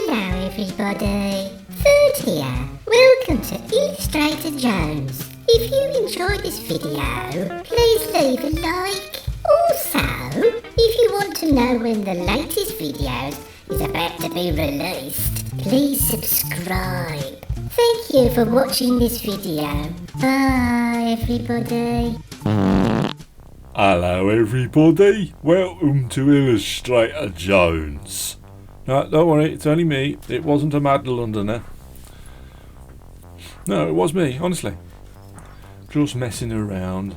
Hello everybody, Food here. Welcome to Illustrator Jones. If you enjoyed this video, please leave a like. Also, if you want to know when the latest video is about to be released, please subscribe. Thank you for watching this video. Bye everybody. Hello everybody, welcome to Illustrator Jones. No, don't worry, it's only me. It wasn't a mad Londoner. No, it was me, honestly. Just messing around.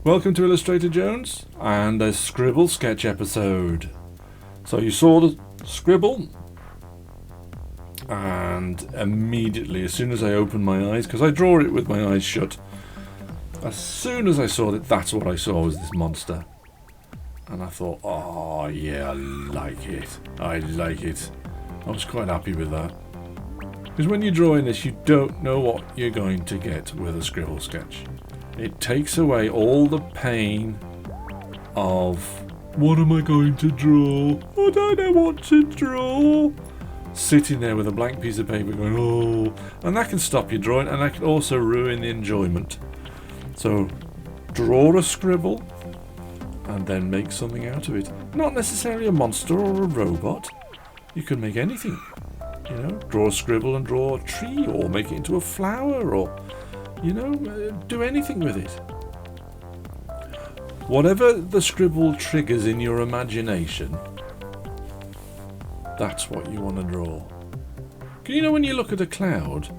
Welcome to Illustrator Jones and a scribble sketch episode. So you saw the scribble, and immediately, as soon as I opened my eyes, because I draw it with my eyes shut, as soon as I saw it, that's what I saw was this monster. And I thought, oh yeah, I like it. I was quite happy with that. Because when you're drawing this, you don't know what you're going to get with a scribble sketch. It takes away all the pain of, what am I going to draw? I don't know what to draw. Sitting there with a blank piece of paper going, oh. And that can stop your drawing, and that can also ruin the enjoyment. So, draw a scribble and then make something out of it. Not necessarily a monster or a robot. You can make anything. You know, draw a scribble and draw a tree, or make it into a flower, or, you know, do anything with it. Whatever the scribble triggers in your imagination, that's what you want to draw. You know when you look at a cloud,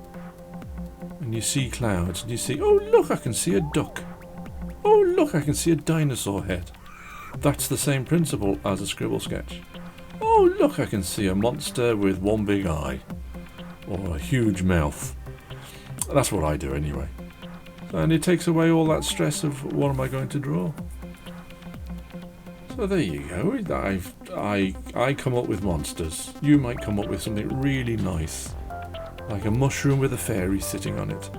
and you see clouds, and you see, oh look, I can see a duck. Oh look, I can see a dinosaur head. That's the same principle as a scribble sketch. Oh look, I can see a monster with one big eye, or a huge mouth. That's what I do anyway. And it takes away all that stress of what am I going to draw. So there you go. I come up with monsters. You might come up with something really nice, like a mushroom with a fairy sitting on it.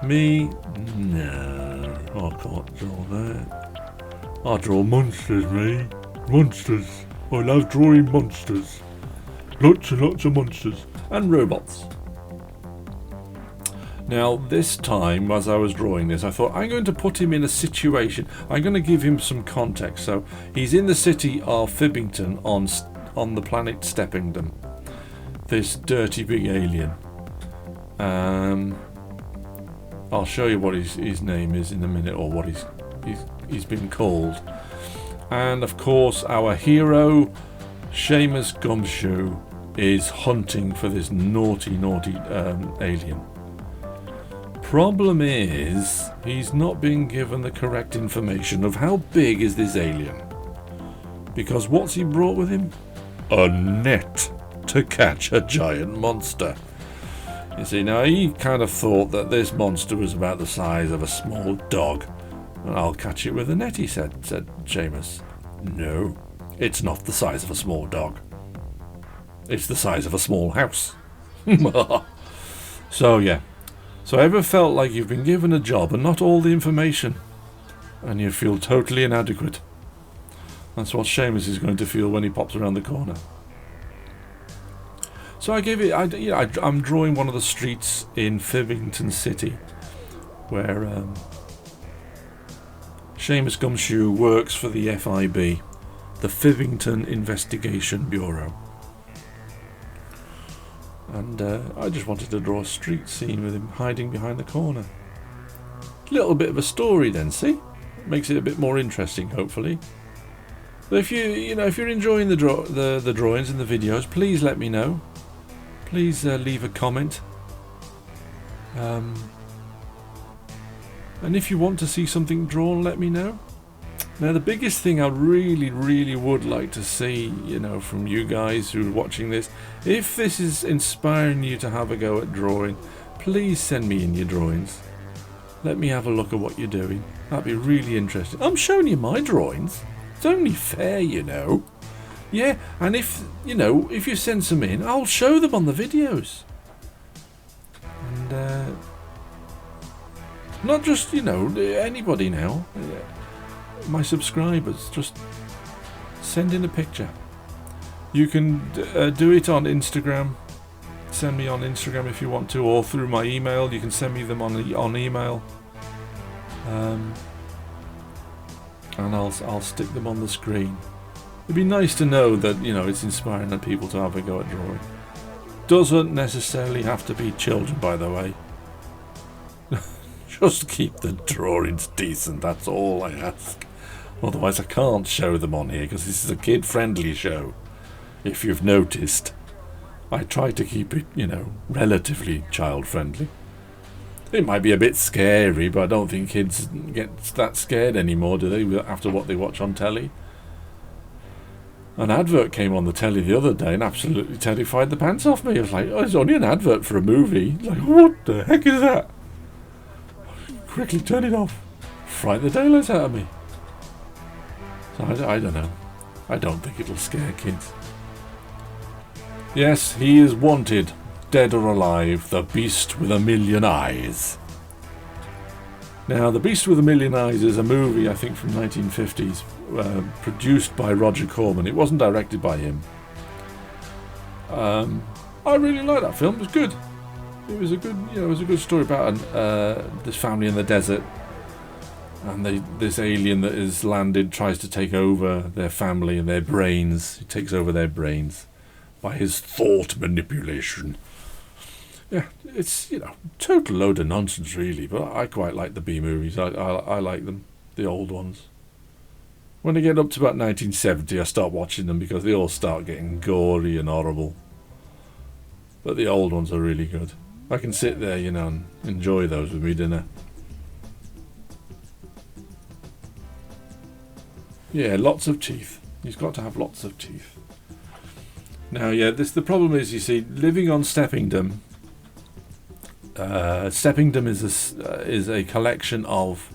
Me? No, I can't draw that. I draw monsters, me. Monsters. I love drawing monsters. Lots and lots of monsters. And robots. Now, this time, as I was drawing this, I thought, I'm going to put him in a situation. I'm going to give him some context. So, he's in the city of Fibbington on the planet Steppington. This dirty big alien. I'll show you what his name is in a minute, or what he's been called. And of course, our hero, Seamus Gumshoe, is hunting for this naughty alien. Problem is, he's not being given the correct information of how big is this alien. Because what's he brought with him? A net to catch a giant monster. You see, now he kind of thought that this monster was about the size of a small dog. And I'll catch it with a net, he said Seamus. No, it's not the size of a small dog. It's the size of a small house. So yeah. So ever felt like you've been given a job and not all the information, and you feel totally inadequate? That's what Seamus is going to feel when he pops around the corner. So I'm drawing one of the streets in Fibbington City, where Seamus Gumshoe works for the FIB, the Fibbington Investigation Bureau. And I just wanted to draw a street scene with him hiding behind the corner. Little bit of a story then, see? Makes it a bit more interesting, hopefully. But if you're enjoying the drawings and the videos, please let me know. Please leave a comment. And if you want to see something drawn, let me know. Now, the biggest thing I really would like to see, from you guys who are watching this, if this is inspiring you to have a go at drawing, please send me in your drawings. Let me have a look at what you're doing. That'd be really interesting. I'm showing you my drawings. It's only fair, Yeah, and if you send some in, I'll show them on the videos. And not just, anybody now. My subscribers, just send in a picture. You can do it on Instagram. Send me on Instagram if you want to, or through my email. You can send me them on email, and I'll stick them on the screen. It'd be nice to know that, you know, it's inspiring people to have a go at drawing. Doesn't necessarily have to be children, by the way. Just keep the drawings decent, that's all I ask. Otherwise I can't show them on here, because this is a kid-friendly show, if you've noticed. I try to keep it, you know, relatively child-friendly. It might be a bit scary, but I don't think kids get that scared anymore, do they, after what they watch on telly? An advert came on the telly the other day and absolutely terrified the pants off me. I was like, oh, it's only an advert for a movie. Like, what the heck is that? Quickly turn it off. Fright the daylights out of me. So I don't know. I don't think it'll scare kids. Yes, he is wanted, dead or alive, the Beast with a Million Eyes. Now, The Beast with a Million Eyes is a movie, I think, from 1950s, produced by Roger Corman. It wasn't directed by him. I really liked that film. It was good. It was a good, you know, it was a good story about this family in the desert, and this alien that is landed tries to take over their family and their brains. He takes over their brains by his thought manipulation. Yeah, it's, you know, total load of nonsense really, but I quite like the B movies. I like them, the old ones. When I get up to about 1970, I start watching them because they all start getting gory and horrible. But the old ones are really good. I can sit there, you know, and enjoy those with me dinner. Yeah, lots of teeth. He's got to have lots of teeth. Now, yeah, the problem is, you see, living on Steppingdom. Steppingdom is a collection of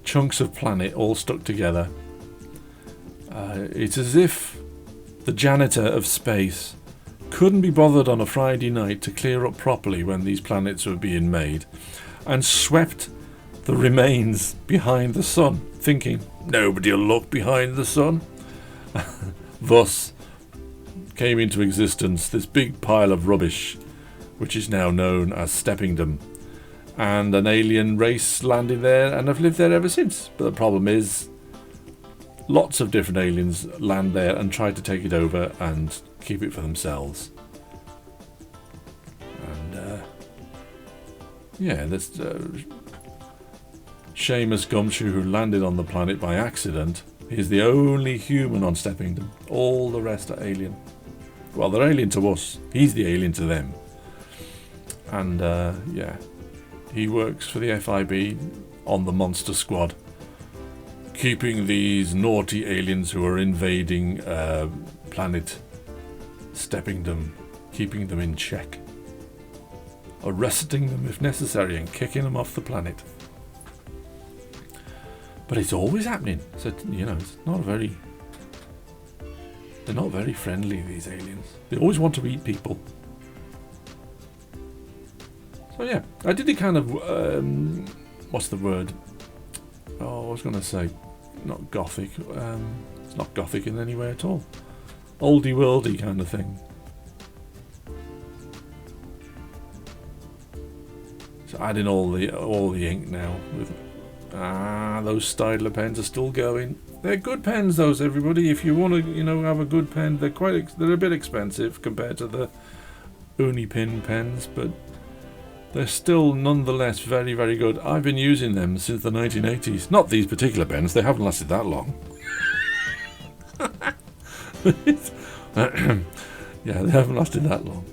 chunks of planet all stuck together. It's as if the janitor of space couldn't be bothered on a Friday night to clear up properly when these planets were being made, and swept the remains behind the sun, thinking nobody'll look behind the sun. Thus came into existence this big pile of rubbish, which is now known as Steppingdom, and an alien race landed there and have lived there ever since. But the problem is, lots of different aliens land there and try to take it over and keep it for themselves. And yeah, there's Seamus Gumshoe, who landed on the planet by accident. He's the only human on Steppingdom. All the rest are alien. Well, they're alien to us. He's the alien to them. And yeah, he works for the FIB on the Monster Squad, keeping these naughty aliens who are invading planet Steppingdom, keeping them in check, arresting them if necessary and kicking them off the planet. But it's always happening, so, you know, it's not very... They're not very friendly, these aliens. They always want to eat people. So yeah, I did it kind of... what's the word? Oh, I was going to say... Not gothic. It's not gothic in any way at all. Oldie worldy kind of thing. So adding all the ink now with... those Stidler pens are still going. They're good pens, those, everybody. If you want to, you know, have a good pen, they're a bit expensive compared to the Unipin pens, but they're still nonetheless very, very good. I've been using them since the 1980s. Not these particular pens; they haven't lasted that long. Yeah, they haven't lasted that long.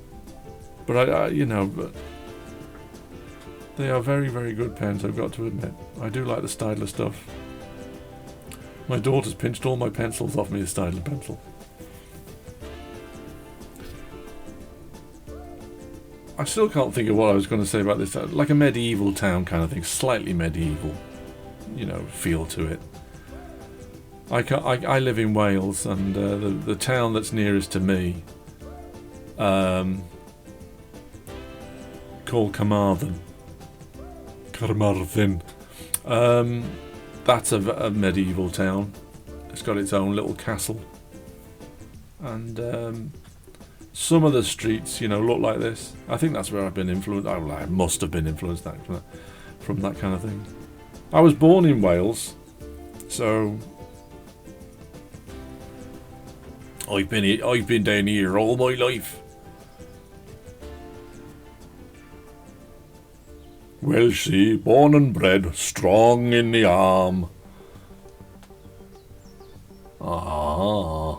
But you know, but they are very, very good pens, I've got to admit. I do like the Stidler stuff. My daughter's pinched all my pencils off me with Stidler pencil. I still can't think of what I was going to say about this. Like a medieval town kind of thing, slightly medieval, you know, feel to it. I live in Wales, and the town that's nearest to me, called Carmarthen. That's a medieval town. It's got its own little castle. and some of the streets, you know, look like this. I think that's where I've been influenced. I must have been influenced from that kind of thing. I was born in Wales, so I've been down here all my life. Welshie, born and bred, strong in the arm. Ah.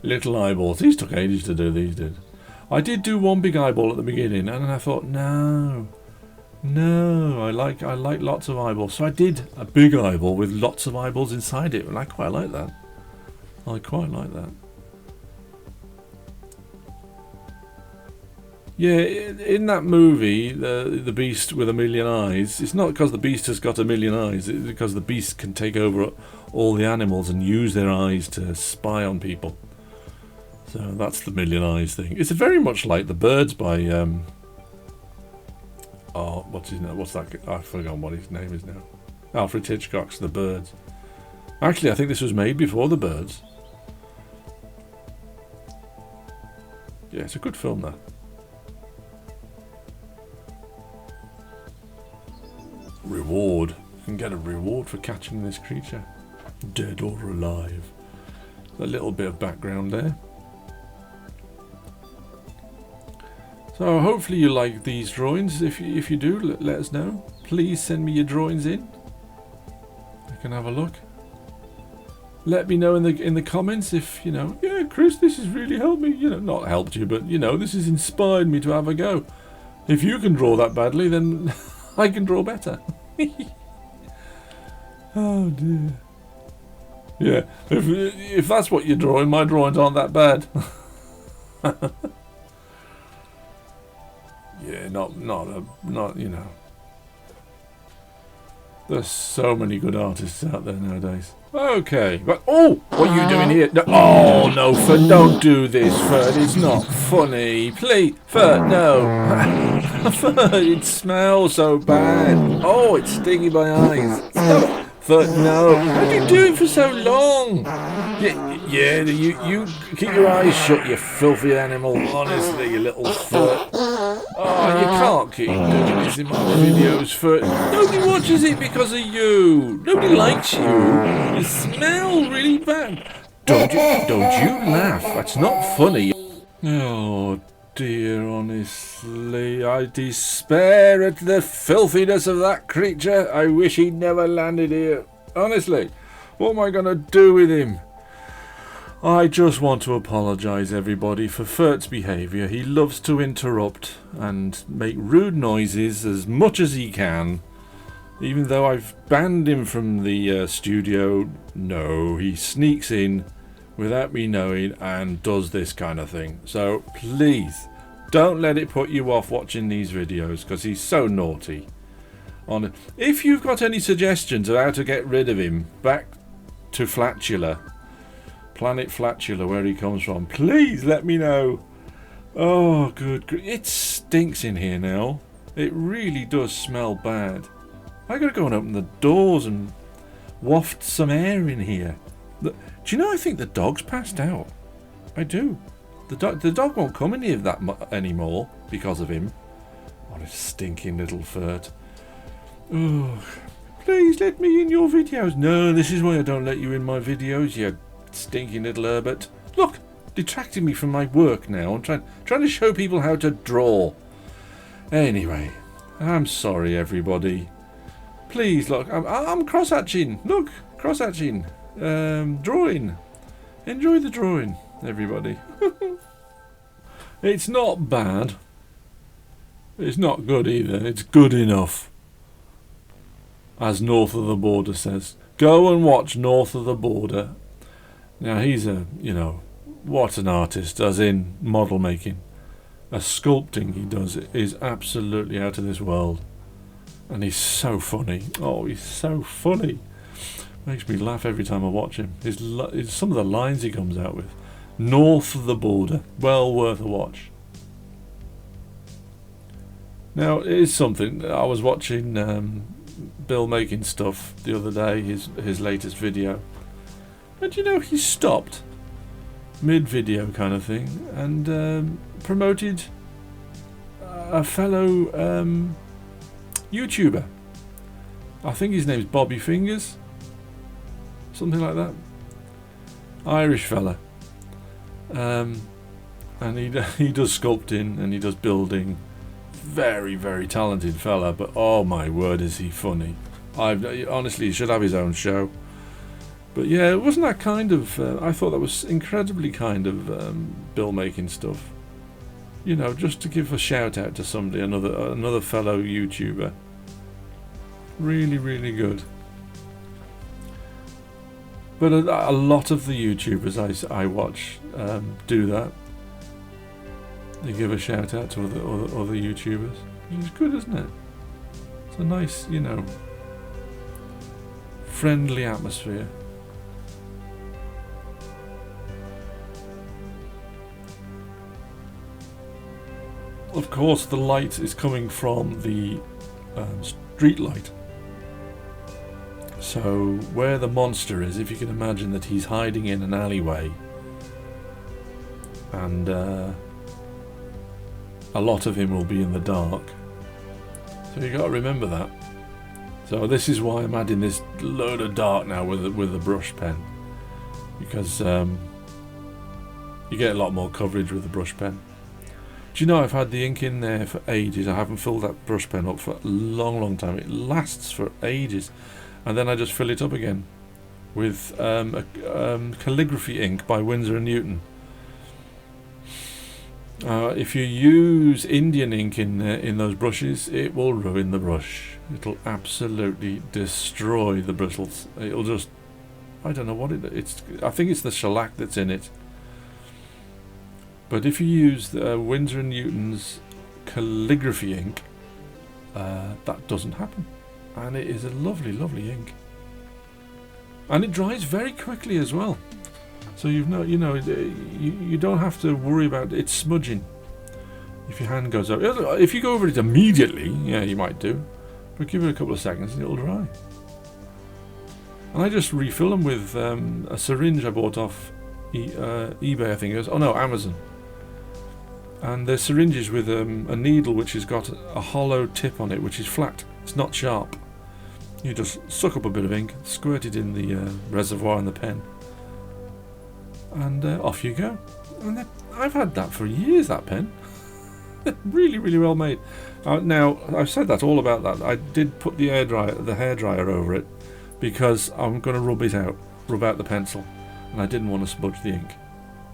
Little eyeballs. These took ages to do, these did. I did do one big eyeball at the beginning, and then I thought, no, I like lots of eyeballs. So I did a big eyeball with lots of eyeballs inside it, and I quite like that. I quite like that. Yeah, in that movie, the Beast with a Million Eyes, it's not because the Beast has got a million eyes, it's because the Beast can take over all the animals and use their eyes to spy on people. So that's the million eyes thing. It's very much like The Birds by what's his name? What's that? I've forgotten what his name is now. Alfred Hitchcock's The Birds. Actually, I think this was made before The Birds. Yeah, it's a good film, that. Reward. You can get a reward for catching this creature, dead or alive. A little bit of background there. So hopefully you like these drawings. If you do, let us know. Please send me your drawings in. I can have a look. Let me know in the comments if, you know, yeah, Chris, this has really helped me. You know, not helped you, but, you know, this has inspired me to have a go. If you can draw that badly, then I can draw better. Oh dear. Yeah, if that's what you're drawing, my drawings aren't that bad. Yeah, not you know. There's so many good artists out there nowadays. Okay, but what are you doing here? No, oh no, Ferd, don't do this, Ferd. It's not funny. Please, Ferd, no. Ferd, it smells so bad. Oh, it's stinging my eyes. Stop. Ferd, no. How do you do it for so long? Yeah, you keep your eyes shut, you filthy animal. Honestly, you little Ferd. Oh, you can't keep doing this in my videos, Ferd. Nobody watches it because of you. Nobody likes you. You smell really bad. Don't you laugh. That's not funny. Oh dear, honestly, I despair at the filthiness of that creature. I wish he'd never landed here. Honestly, what am I going to do with him? I just want to apologise, everybody, for Fert's behaviour. He loves to interrupt and make rude noises as much as he can. Even though I've banned him from the studio, no, he sneaks in without me knowing and does this kind of thing. So please, don't let it put you off watching these videos, because he's so naughty. If you've got any suggestions of how to get rid of him, back to Flatula, Planet Flatula, where he comes from, please let me know. Oh, good. It stinks in here now. It really does smell bad. I gotta go and open the doors and waft some air in here. Do you know, I think the dog's passed out. I do. The dog won't come in here anymore because of him. What a stinking little Fert. Oh, please let me in your videos. No, this is why I don't let you in my videos, you stinking little Herbert. Look, detracting me from my work now. I'm trying to show people how to draw. Anyway, I'm sorry, everybody. Please, look, I'm cross-hatching. Look, cross-hatching. Drawing. Enjoy the drawing, everybody. It's not bad. It's not good either. It's good enough. As North of the Border says. Go and watch North of the Border. Now he's you know, what an artist, as in model making. A sculpting he does is absolutely out of this world. And he's so funny. Oh, he's so funny. Makes me laugh every time I watch him. Some of the lines he comes out with. North of the Border. Well worth a watch. Now, it is something. I was watching Bill making stuff the other day, his latest video. And you know, he stopped mid-video kind of thing, and promoted a fellow YouTuber. I think his name's Bobby Fingers, something like that. Irish fella, and he does sculpting and he does building. Very, very talented fella, but oh my word, is he funny! Honestly, he should have his own show. But yeah, it wasn't that kind of. I thought that was incredibly kind of bill making stuff. You know, just to give a shout out to somebody, another fellow YouTuber. Really, really good. But a lot of the YouTubers I watch do that. They give a shout out to other YouTubers, which is good, isn't it? It's a nice, you know, friendly atmosphere. Of course, the light is coming from the street light. So where the monster is, if you can imagine that he's hiding in an alleyway, and a lot of him will be in the dark. So you got to remember that. So this is why I'm adding this load of dark now with a brush pen, because you get a lot more coverage with the brush pen. Do you know, I've had the ink in there for ages. I haven't filled that brush pen up for a long, long time. It lasts for ages, and then I just fill it up again with calligraphy ink by Winsor & Newton. If you use Indian ink in those brushes, it will ruin the brush. It'll absolutely destroy the bristles. It'll just, I don't know what it's. I think it's the shellac that's in it. But if you use Winsor & Newton's calligraphy ink, that doesn't happen, and it is a lovely, lovely ink, and it dries very quickly as well. So you don't have to worry about it smudging if your hand goes over. If you go over it immediately, yeah, you might do, but give it a couple of seconds and it'll dry. And I just refill them with a syringe I bought off eBay, I think it was. Oh no, Amazon. And there's syringes with a needle which has got a hollow tip on it, which is flat. It's not sharp. You just suck up a bit of ink, squirt it in the reservoir in the pen, and off you go. And I've had that for years, that pen. Really, really well made. Now, I've said that all about that. I did put the hairdryer over it, because I'm going to rub out the pencil, and I didn't want to smudge the ink.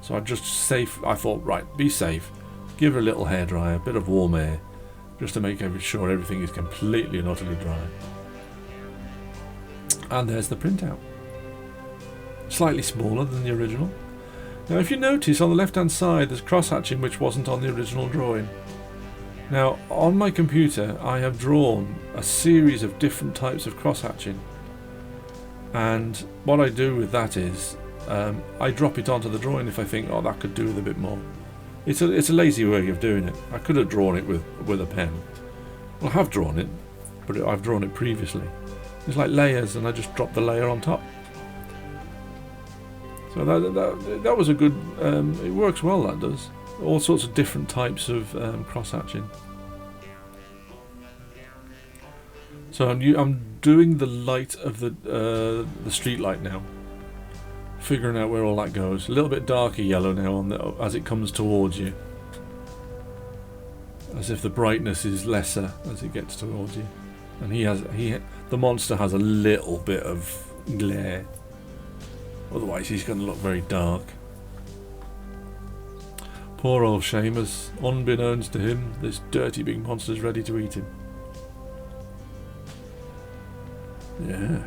So I thought, right, be safe. Give it a little hairdryer, a bit of warm air, just to make sure everything is completely and utterly dry. And there's the printout. Slightly smaller than the original. Now, if you notice, on the left-hand side, there's cross-hatching, which wasn't on the original drawing. Now, on my computer, I have drawn a series of different types of cross-hatching. And what I do with that is, I drop it onto the drawing if I think, oh, that could do with a bit more. It's a lazy way of doing it. I could have drawn it with a pen. Well, I have drawn it, but I've drawn it previously. It's like layers, and I just drop the layer on top. So that was a good. It works well. That does. All sorts of different types of cross hatching. So I'm doing the light of the street light now. Figuring out where all that goes. A little bit darker yellow now as it comes towards you, as if the brightness is lesser as it gets towards you. And the monster has a little bit of glare. Otherwise, he's going to look very dark. Poor old Seamus. Unbeknownst to him, this dirty big monster's ready to eat him. Yeah.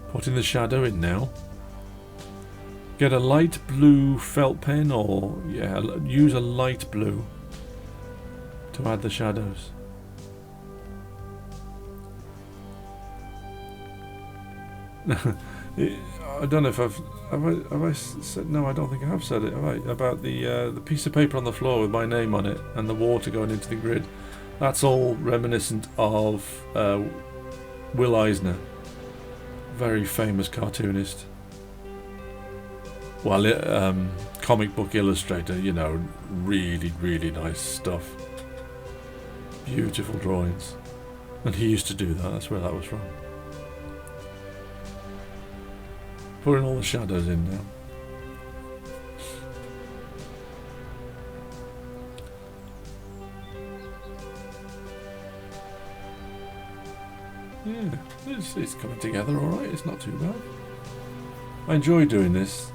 Putting the shadow in now. Get a light blue felt pen, or use a light blue to add the shadows. I don't know if have I said, no, I don't think I have said it, have I? About the piece of paper on the floor with my name on it and the water going into the grid. That's all reminiscent of Will Eisner, very famous cartoonist. Well, comic book Illustrator, you know, really, really nice stuff. Beautiful drawings. And he used to do that, that's where that was from. Putting all the shadows in now. Yeah, it's coming together alright, it's not too bad. I enjoy doing this.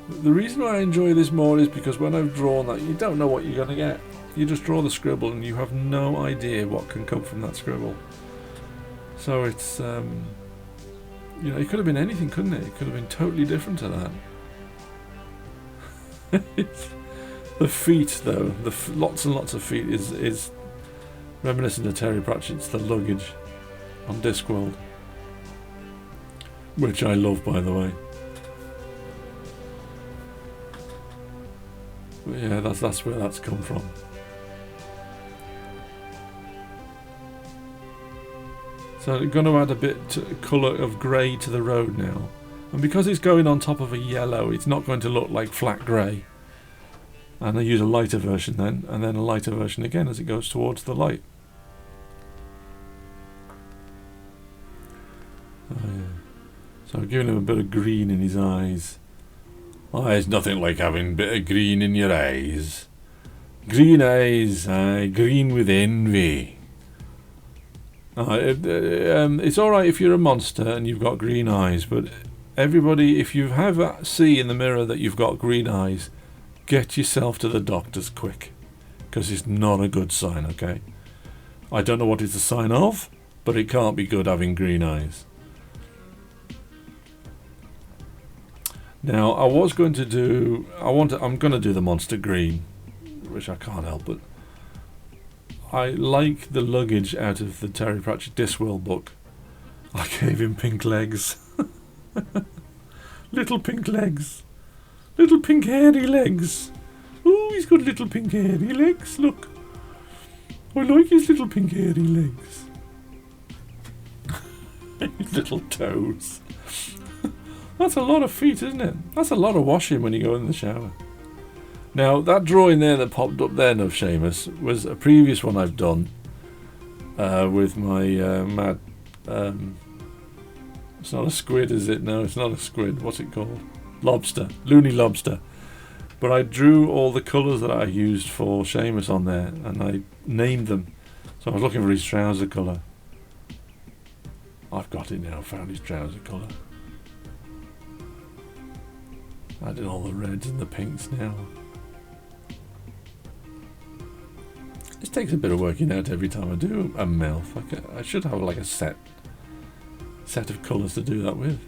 The reason why I enjoy this more is because when I've drawn that, you don't know what you're going to get. You just draw the scribble and you have no idea what can come from that scribble. So it's, you know, it could have been anything, couldn't it? It could have been totally different to that. The feet, though, lots and lots of feet is reminiscent of Terry Pratchett's The Luggage on Discworld, which I love, by the way. But yeah, that's where that's come from. So I'm going to add a bit of colour of grey to the road now. And because it's going on top of a yellow, it's not going to look like flat grey. And I use a lighter version then, and then a lighter version again as it goes towards the light. Oh yeah. So I'm giving him a bit of green in his eyes. Oh, there's nothing like having a bit of green in your eyes. Green eyes, aye, green with envy. It's alright if you're a monster and you've got green eyes, but everybody, if you see in the mirror that you've got green eyes, get yourself to the doctors quick, because it's not a good sign, okay? I don't know what it's a sign of, but it can't be good having green eyes. Now, I'm going to do the monster green, which I can't help but. I like the luggage out of the Terry Pratchett Discworld book. I gave him pink legs. Little pink legs. Little pink hairy legs. Oh, he's got little pink hairy legs, look. I like his little pink hairy legs. His little toes. That's a lot of feet, isn't it? That's a lot of washing when you go in the shower. Now, that drawing there that popped up then of Seamus was a previous one I've done with my mad... it's not a squid, is it? No, it's not a squid. What's it called? Lobster. Loony lobster. But I drew all the colours that I used for Seamus on there, and I named them. So I was looking for his trouser colour. I've got it now, found his trouser colour. Adding all the reds and the pinks now. This takes a bit of working out every time I do a mouth. I should have like a set of colours to do that with.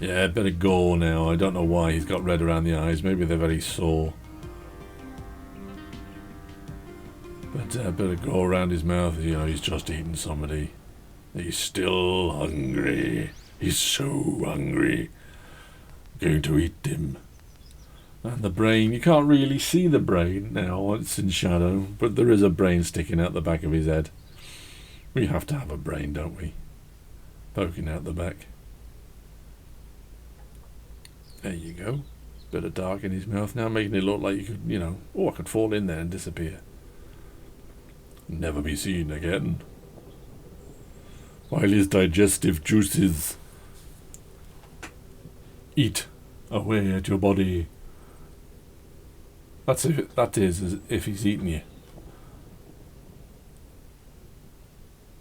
Yeah, a bit of gore now. I don't know why he's got red around the eyes. Maybe they're very sore. But a bit of gore around his mouth. You know, he's just eaten somebody. He's still hungry. He's so hungry. Going to eat him. And the brain, you can't really see the brain now, it's in shadow, but there is a brain sticking out the back of his head. We have to have a brain, don't we? Poking out the back. There you go. Bit of dark in his mouth now, making it look like you could, you know, I could fall in there and disappear. Never be seen again. While his digestive juices eat away at your body. That is if he's eating you.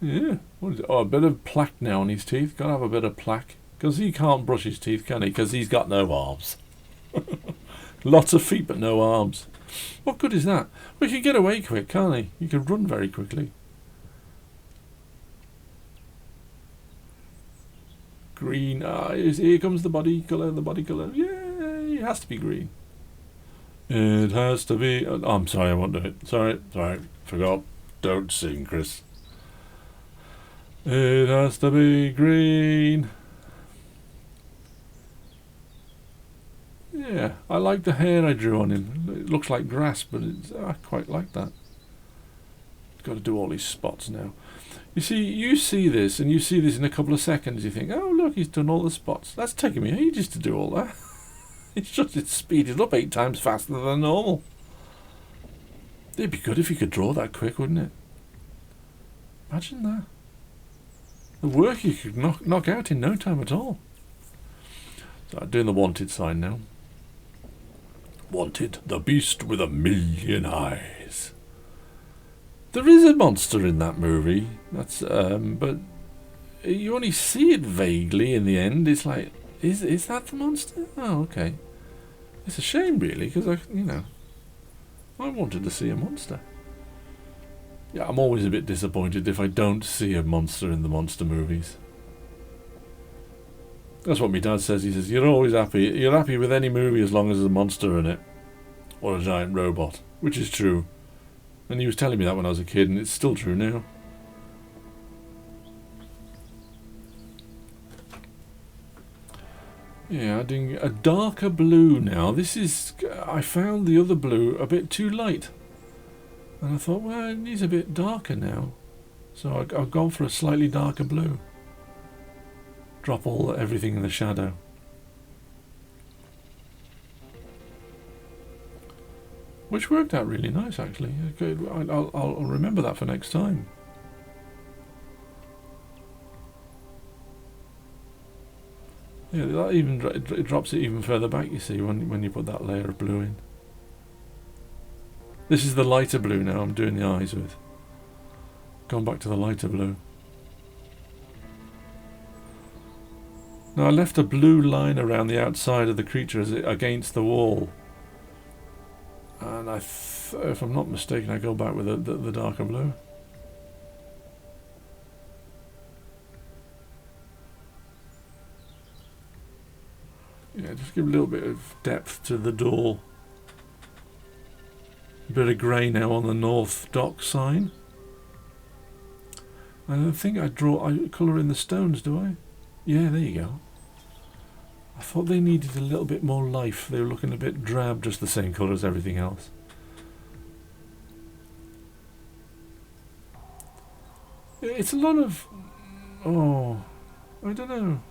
Yeah. What is it? Oh, a bit of plaque now on his teeth. Gotta have a bit of plaque. Because he can't brush his teeth, can he? Because he's got no arms. Lots of feet, but no arms. What good is that? Well, he can get away quick, can't he? He can run very quickly. Green eyes. Here comes the body colour. The body colour. Yay! It has to be green. It has to be... Oh, I'm sorry, I won't do it. Sorry. Forgot. Don't sing, Chris. It has to be green. Yeah, I like the hair I drew on him. It looks like grass, but I quite like that. Got to do all these spots now. You see this, and you see this in a couple of seconds. You think, oh look, he's done all the spots. That's taking me ages to do all that. It's speeded up 8 times faster than normal. It'd be good if you could draw that quick, wouldn't it? Imagine that. The work you could knock out in no time at all. So I'm doing the wanted sign now. Wanted, the beast with 1,000,000 eyes. There is a monster in that movie. That's but you only see it vaguely in the end. It's like, is that the monster? Oh, okay. It's a shame, really, because I wanted to see a monster. Yeah, I'm always a bit disappointed if I don't see a monster in the monster movies. That's what my dad says. He says, you're always happy. You're happy with any movie as long as there's a monster in it. Or a giant robot. Which is true. And he was telling me that when I was a kid, and it's still true now. Yeah, adding a darker blue now. I found the other blue a bit too light. And I thought, well, it needs a bit darker now. So I've gone for a slightly darker blue. Drop everything in the shadow. Which worked out really nice, actually. I'll remember that for next time. Yeah, that even it drops it even further back, you see, when you put that layer of blue in. This is the lighter blue now I'm doing the eyes with. Gone back to the lighter blue. Now I left a blue line around the outside of the creature against the wall. And if I'm not mistaken, I go back with the darker blue. Yeah, just give a little bit of depth to the door. A bit of grey now on the north dock sign. And I think I colour in the stones, do I? Yeah, there you go. I thought they needed a little bit more life. They were looking a bit drab, just the same colour as everything else. It's a lot of... Oh, I don't know.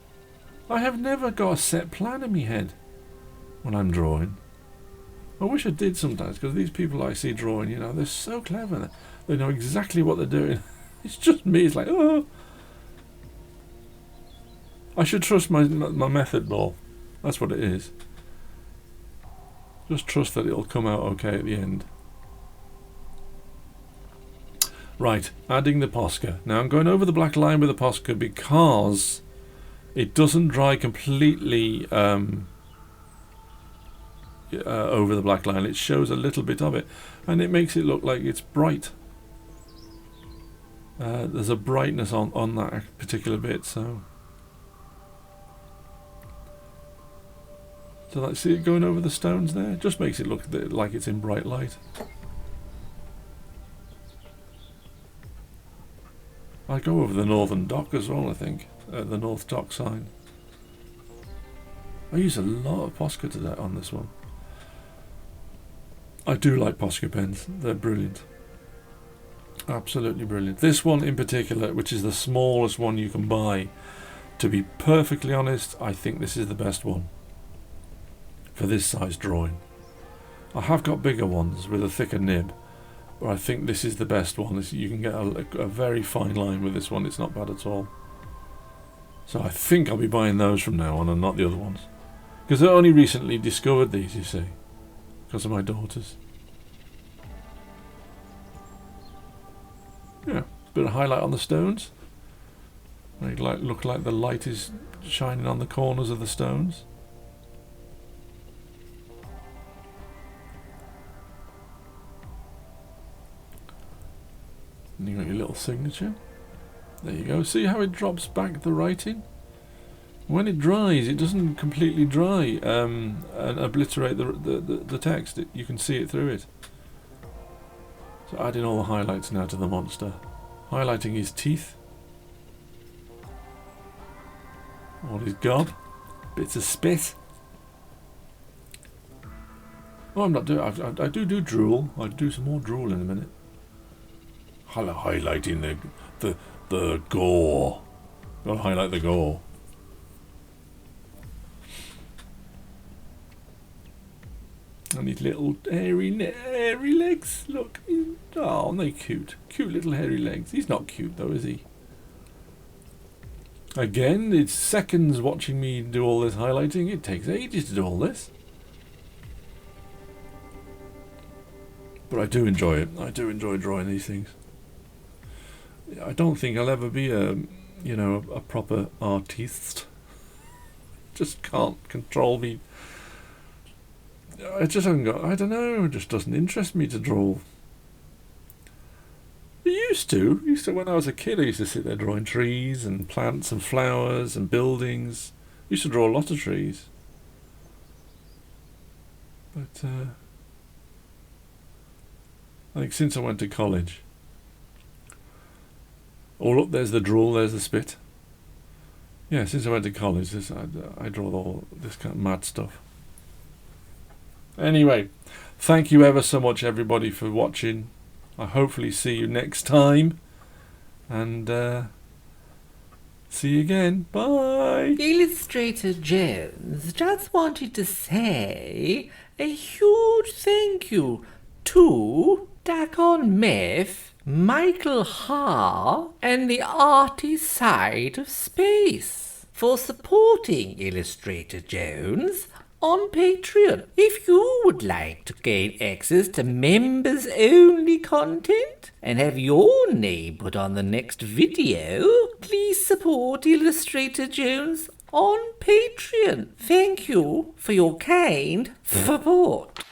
I have never got a set plan in my head when I'm drawing. I wish I did sometimes, because these people I see drawing, they're so clever. They know exactly what they're doing. It's just me. It's like, oh... I should trust my method more. That's what it is. Just trust that it'll come out okay at the end. Right, adding the Posca. Now I'm going over the black line with the Posca because it doesn't dry completely over the black line. It shows a little bit of it, and it makes it look like it's bright. There's a brightness on that particular bit, so let's see it going over the stones there. It just makes it look like it's in bright light. I go over the northern dock as well, I think. The north dock sign. I use a lot of Posca today on this one. I do like Posca pens. They're brilliant. Absolutely brilliant. This one in particular, which is the smallest one you can buy, to be perfectly honest, I think this is the best one for this size drawing. I have got bigger ones with a thicker nib, but I think this is the best one. You can get a very fine line with this one. It's not bad at all. So I think I'll be buying those from now on and not the other ones, because I only recently discovered these, you see, because of my daughters. Yeah, bit of highlight on the stones. Make look like the light is shining on the corners of the stones. And you got your little signature. There you go. See how it drops back the writing? When it dries, it doesn't completely dry and obliterate the text. You can see it through it. So adding all the highlights now to the monster. Highlighting his teeth. All his gob. Bits of spit. Oh, I'm not doing... I do drool. I'll do some more drool in a minute. Highlighting the gore. Gotta highlight the gore. And these little hairy legs. Look. Oh, aren't they cute? Cute little hairy legs. He's not cute though, is he? Again, it's seconds watching me do all this highlighting. It takes ages to do all this. But I do enjoy it. I do enjoy drawing these things. I don't think I'll ever be a proper artiste. Just can't control me. I just haven't got, I don't know, it just doesn't interest me to draw. It used to when I was a kid, I used to sit there drawing trees and plants and flowers and buildings. I used to draw a lot of trees. But I think since I went to college, all up there's the drool, there's the spit. Yeah, since I went to college, I draw all this kind of mad stuff. Anyway, thank you ever so much, everybody, for watching. I hopefully see you next time. And see you again. Bye. Illustrator Jones just wanted to say a huge thank you to Dagon Myth, Michael Haar, and the Arty Side of Space for supporting Illustrator Jones on Patreon. If you would like to gain access to members-only content and have your name put on the next video, please support Illustrator Jones on Patreon. Thank you for your kind support.